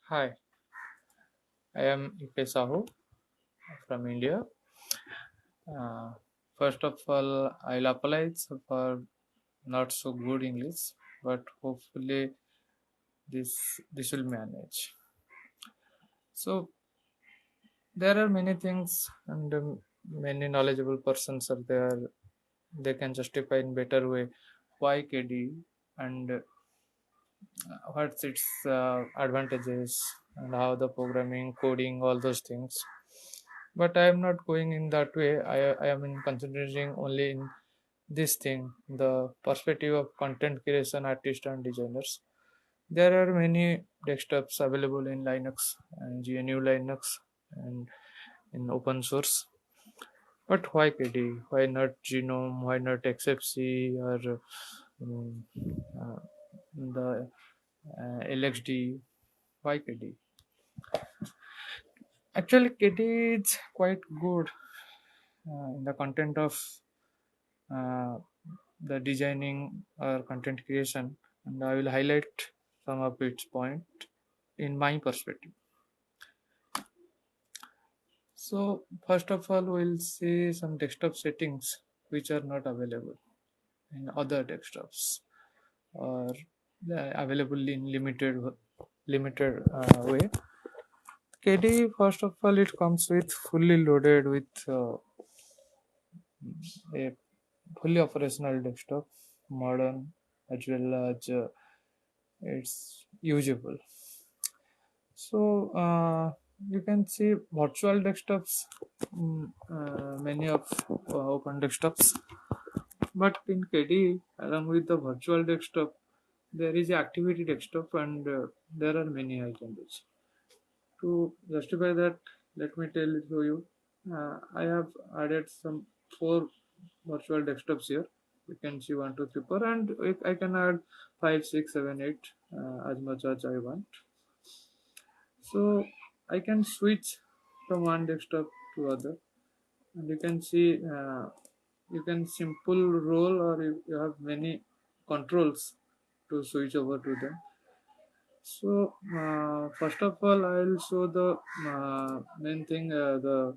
Hi, I am Ipe Sahu from India. Uh, First of all, I'll apologize for not so good English, but hopefully this will manage. So there are many things, and many knowledgeable persons are there. They can justify in better way why KD and what's its advantages and how the programming, coding, all those things. But I am not going in that way. I am in concentrating only in this thing, the perspective of content creation artists and designers. There are many desktops available in Linux and GNU Linux and in open source. But why KD? Why not Genome? Why not XFC or um, uh, the LXD? Why KD? Actually, KD is quite good in the content of uh, the designing or content creation, and I will highlight some of its point in my perspective. So first of all, we'll see some desktop settings which are not available in other desktops or available in limited way. KD, first of all, it comes with fully loaded with a fully operational desktop, modern as well as it's usable. So you can see virtual desktops, many of open desktops. But in KD, along with the virtual desktop, there is a activity desktop, and there are many icons. To justify that, let me show you. I have added some four virtual desktops here. You can see one, two, three, four, and I can add five, six, seven, eight as much as I want. So I can switch from one desktop to other, and you can see you can simple role or you have many controls to switch over to them. So first of all, I'll show the main thing, the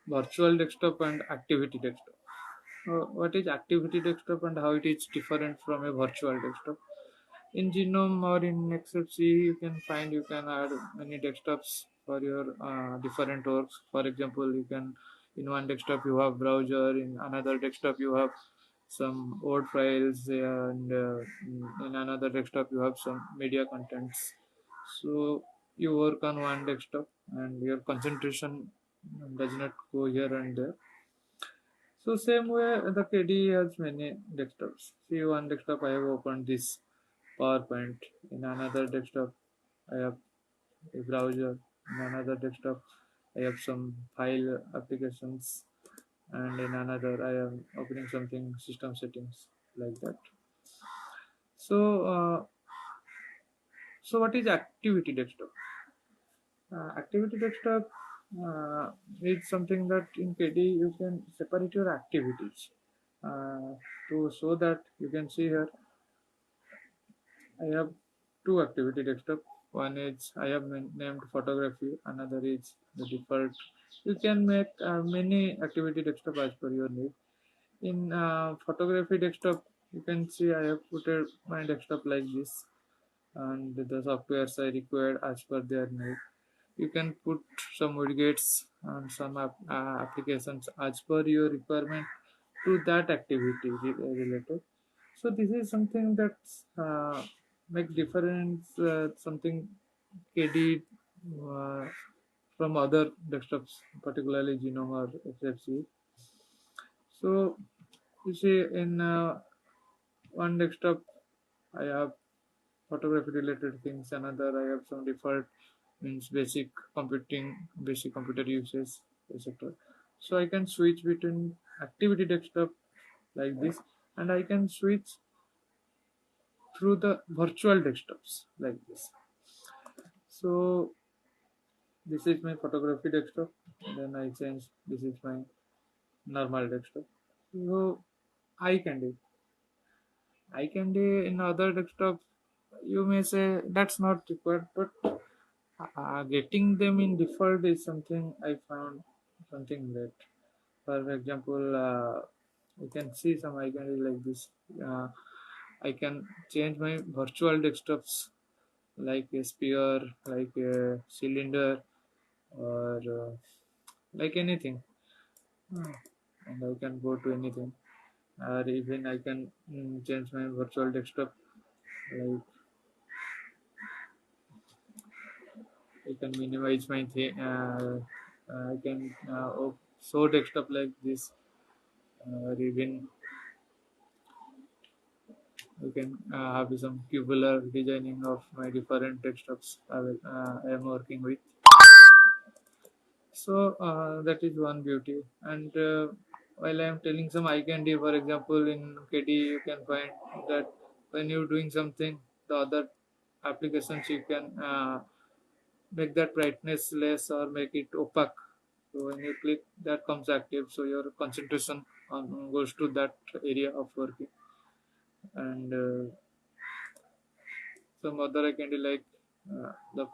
virtual desktop and activity desktop. What is activity desktop and how it is different from a virtual desktop? In Genome or in XFC, you can add many desktops for your different works. For example, you can in one desktop you have browser, in another desktop you have some Word files, and in another desktop you have some media contents. So you work on one desktop, and your concentration does not go here and there. So same way the KD has many desktops. See, one desktop I have opened this PowerPoint. In another desktop, I have a browser. In another desktop, I have some file applications. And in another, I am opening something system settings like that. So, what is activity desktop? Activity desktop uh, is something that in KD you can separate your activities. To show that you can see here I have two activity desktop. One is I have named photography. Another is the default. You can make many activity desktop as per your need. In photography desktop, you can see I have put my desktop like this, and the softwares I required as per their need. You can put some widgets and some applications as per your requirement to that activity related. So this is something that make difference, something KD uh, from other desktops, particularly Genome or XFC. So you see in one desktop I have photography related things, another I have some default means basic computer uses, etc. So I can switch between activity desktop like this, and I can switch through the virtual desktops like this. So this is my photography desktop, then I change this is my normal desktop. So I can do. iCandy in other desktop, you may say that's not required, but getting them in default is something I found something that, for example, you can see some iCandy like this. Uh, I can change my virtual desktops like a sphere, like a cylinder, or like anything. Hmm. And I can go to anything, or even I can change my virtual desktop. Like I can minimize my thing. I can show desktop like this, or even you can have some cubular designing of my different desktops I am working with. So that is one beauty. And while I am telling some eye candy, for example, in KD, you can find that when you're doing something, the other applications you can make that brightness less or make it opaque. So when you click, that comes active. So your concentration goes to that area of working. And some other eye candy like the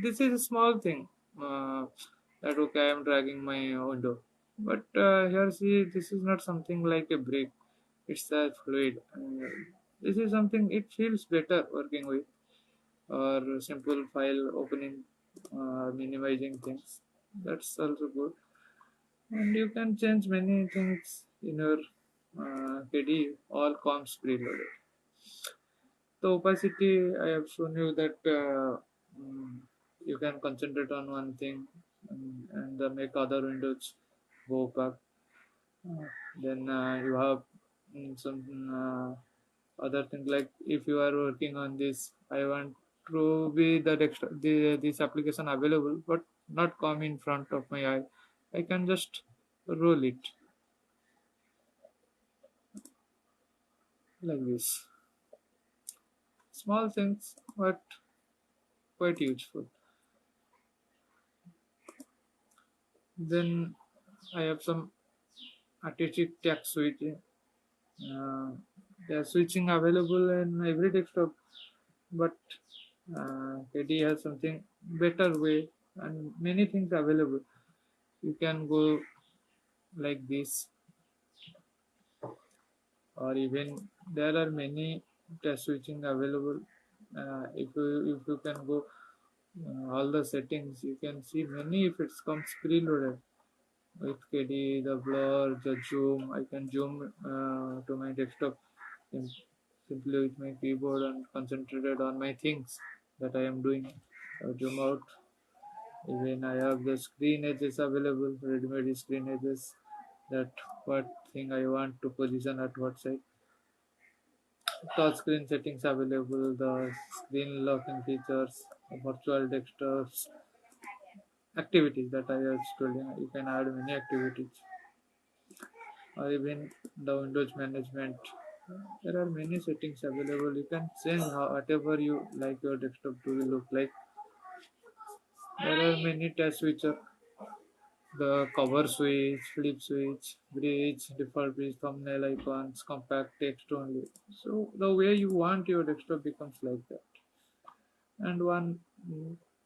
this is a small thing that okay I am dragging my window, but here see this is not something like a brick, it's a fluid. This is something it feels better working with, or simple file opening, minimizing things, that's also good. And you can change many things in your KD, all comes preloaded. The opacity, I have shown you that mm, you can concentrate on one thing and make other windows go opaque. Uh, then you have some other thing like if you are working on this, I want to be the this application available, but not come in front of my eye. I can just roll it like this. Small things, but quite useful. Then I have some artistic tag switching. Uh, they are switching available in every desktop, but KD has something better way and many things available. You can go like this, or even there are many test switching available. If you can go all the settings, you can see many if it comes preloaded with KD, the blur, the zoom. I can zoom to my desktop sim- simply with my keyboard and concentrated on my things that I am doing. Zoom out. Even I have the screen edges available, ready-made screen edges. That what thing I want to position at what side. Touch screen settings available, the screen locking features, virtual desktops, activities that I have told you. You can add many activities, or even the Windows management. There are many settings available. You can change whatever you like your desktop to look like. There are many touch switches, the cover switch, flip switch, bridge, default bridge, thumbnail icons, compact text only. So the way you want your desktop becomes like that. And one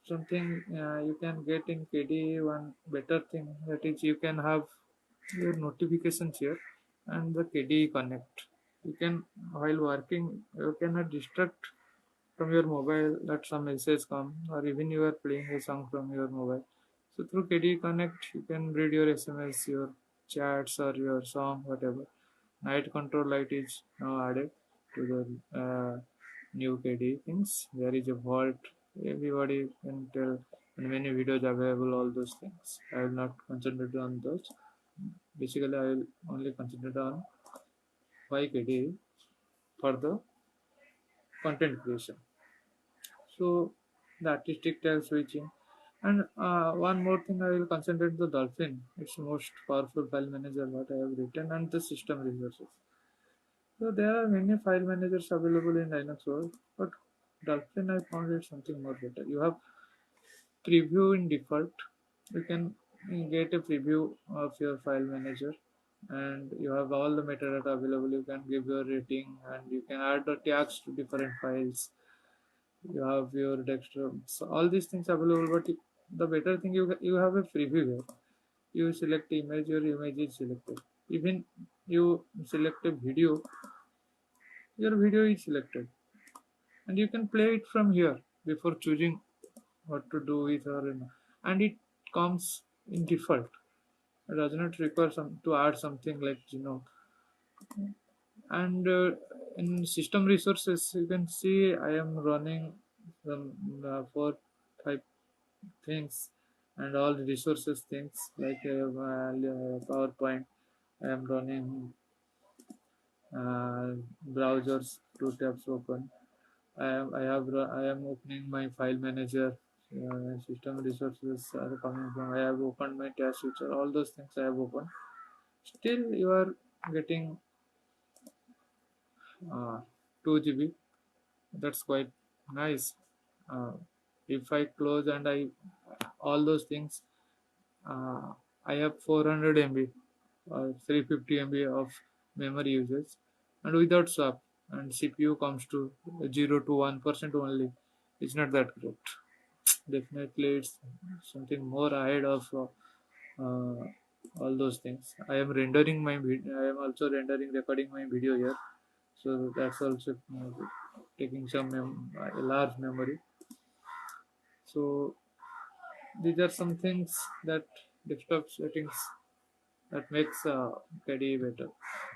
something you can get in KDE, one better thing that is you can have your notifications here and the KDE Connect. You can while working you cannot distract from your mobile that some message come, or even you are playing a song from your mobile. So through KDE Connect you can read your SMS, your chats or your song, whatever. Night control light is now added to the new KDE things. There is a vault. Everybody can tell and many videos available all those things. I will not concentrate on those. Basically, I will only concentrate on why KDE for the content creation. So the artistic tag switching. And one more thing, I will concentrate the Dolphin. It's most powerful file manager what I have written, and the system resources. So there are many file managers available in Linux world, but Dolphin I found it something more better. You have preview in default. You can get a preview of your file manager. and you have all the metadata available. You can give your rating and you can add the tags to different files. You have your desktop, so all these things available. But the better thing, you have a preview here. You select image, your image is selected. Even you select a video, your video is selected, and you can play it from here before choosing what to do with or and it comes in default. It does not require some to add something like and in system resources you can see I am running some 4 5 things, and all the resources things like PowerPoint. I am running browsers, 2 tabs open. I am opening my file manager. System resources are coming from. I have opened my task switcher. All those things I have opened. Still, you are getting uh, 2 GB. That's quite nice. Uh, if I close and I all those things, uh, I have 400 MB or 350 MB of memory usage, and without swap, and CPU comes to 0 to 1% only. It's not that great. Definitely, it's something more ahead of all those things. I am rendering my video. I am also recording my video here, so that's also taking some a large memory. So these are some things that desktop settings that makes KDE better.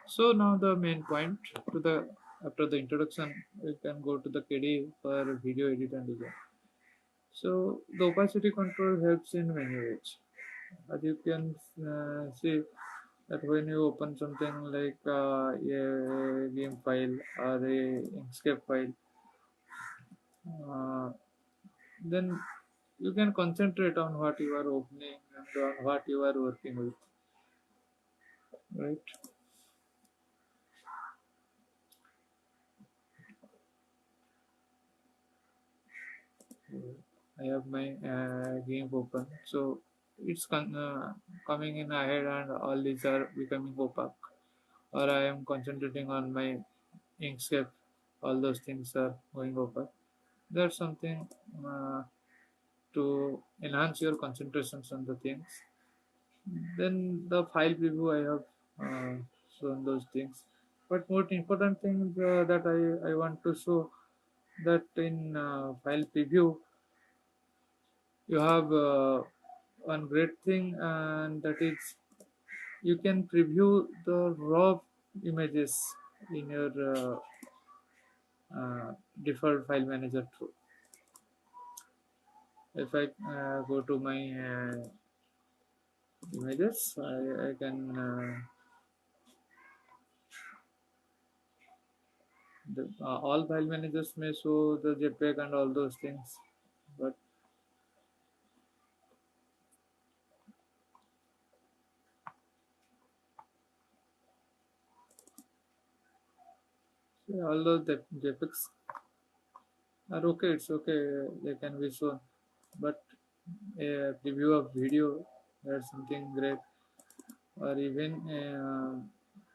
So now the main point to the after the introduction, we can go to the KDE for video edit and design. So the opacity control helps in many ways. As you can see that when you open something like a game file or a Inkscape file, uh, then you can concentrate on what you are opening and on what you are working with, right? I have my game open, so it's coming in ahead, and all these are becoming opaque. Or I am concentrating on my Inkscape, all those things are going opaque. That's something to enhance your concentrations on the things. Then the file preview I have shown those things. But more important thing that I want to show that in file preview you have one great thing, and that is you can preview the raw images in your default file manager too. If I go to my images, I can all file managers may show the JPEG and all those things, but all those JPEGs are okay. It's okay, they can be shown, but a preview of video, that's something great. Or even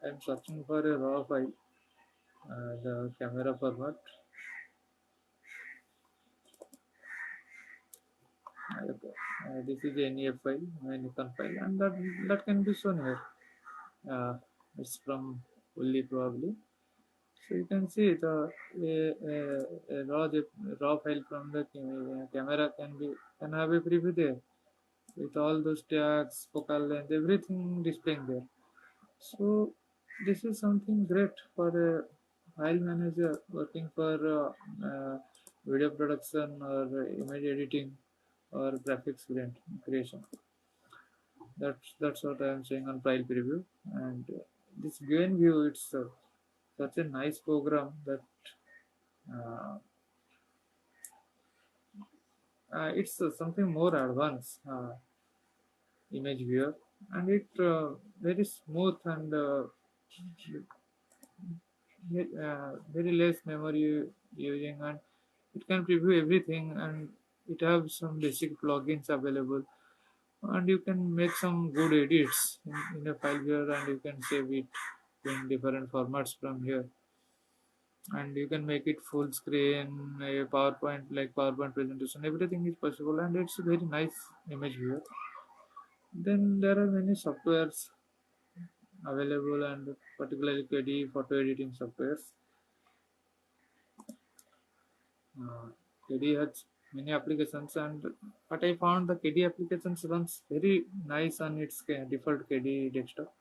I'm searching for a raw file, the camera format. This is a NEF file, my Nikon file, and that can be shown here. Uh, it's from Fully probably. So you can see the a raw file from the camera can have a preview there with all those tags, focal length, everything displaying there. So this is something great for a file manager working for video production or image editing or graphics creation. That's what I am saying on file preview. And this view, it's such a nice program that uh, it's something more advanced image viewer, and it very smooth and very less memory using, and it can preview everything, and it have some basic plugins available and you can make some good edits in a file here, and you can save it in different formats from here, and you can make it full screen, a PowerPoint, like PowerPoint presentation. Everything is possible, and it's a very nice image viewer. Then there are many softwares available, and particularly KDE photo editing softwares. uh, KDE has many applications, and what I found, the KDE applications runs very nice on its default KDE desktop.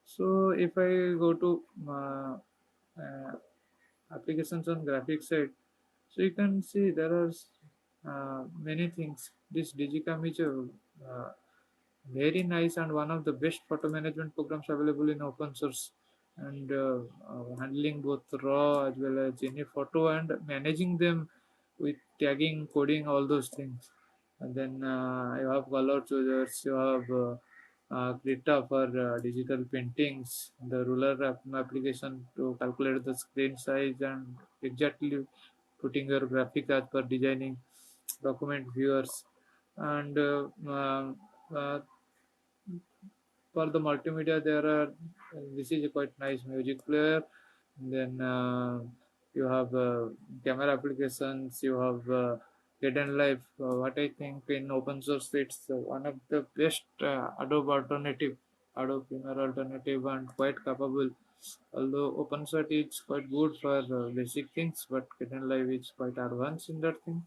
So if I go to uh, applications on graphics side, so you can see there are many things. This Digicam is a very nice and one of the best photo management programs available in open source, and handling both raw as well as any photo and managing them with tagging, coding, all those things. And then you have color choosers, you have Krita for digital paintings, the ruler application to calculate the screen size and exactly putting your graphic as per designing document viewers, and uh, for the multimedia there are, this is a quite nice music player. Then you have camera applications, you have hidden life. What I think in open source, it's one of the best Adobe alternative, Adobe Premiere alternative, and quite capable. Although open source is quite good for basic things, but hidden life is quite advanced in that thing.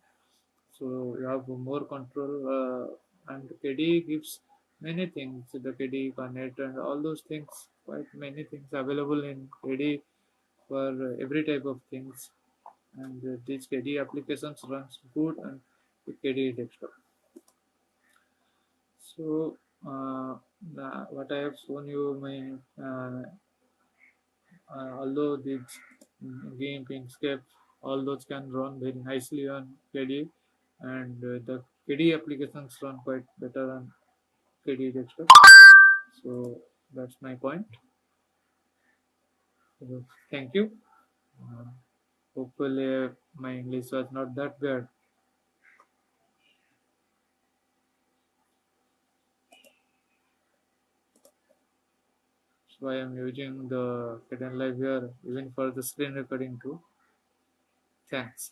So you have more control, and KDE gives many things, the KDE Connect and all those things, quite many things available in KDE for every type of things, and these KDE applications runs good and with KDE desktop. So what I have shown you, my although these game Inkscape, all those can run very nicely on KDE, and the KDE applications run quite better on KDE desktop. So that's my point. So, thank you. Uh, Hopefully my English was not that bad. So I am using the Kdenlive here even for the screen recording too. Thanks.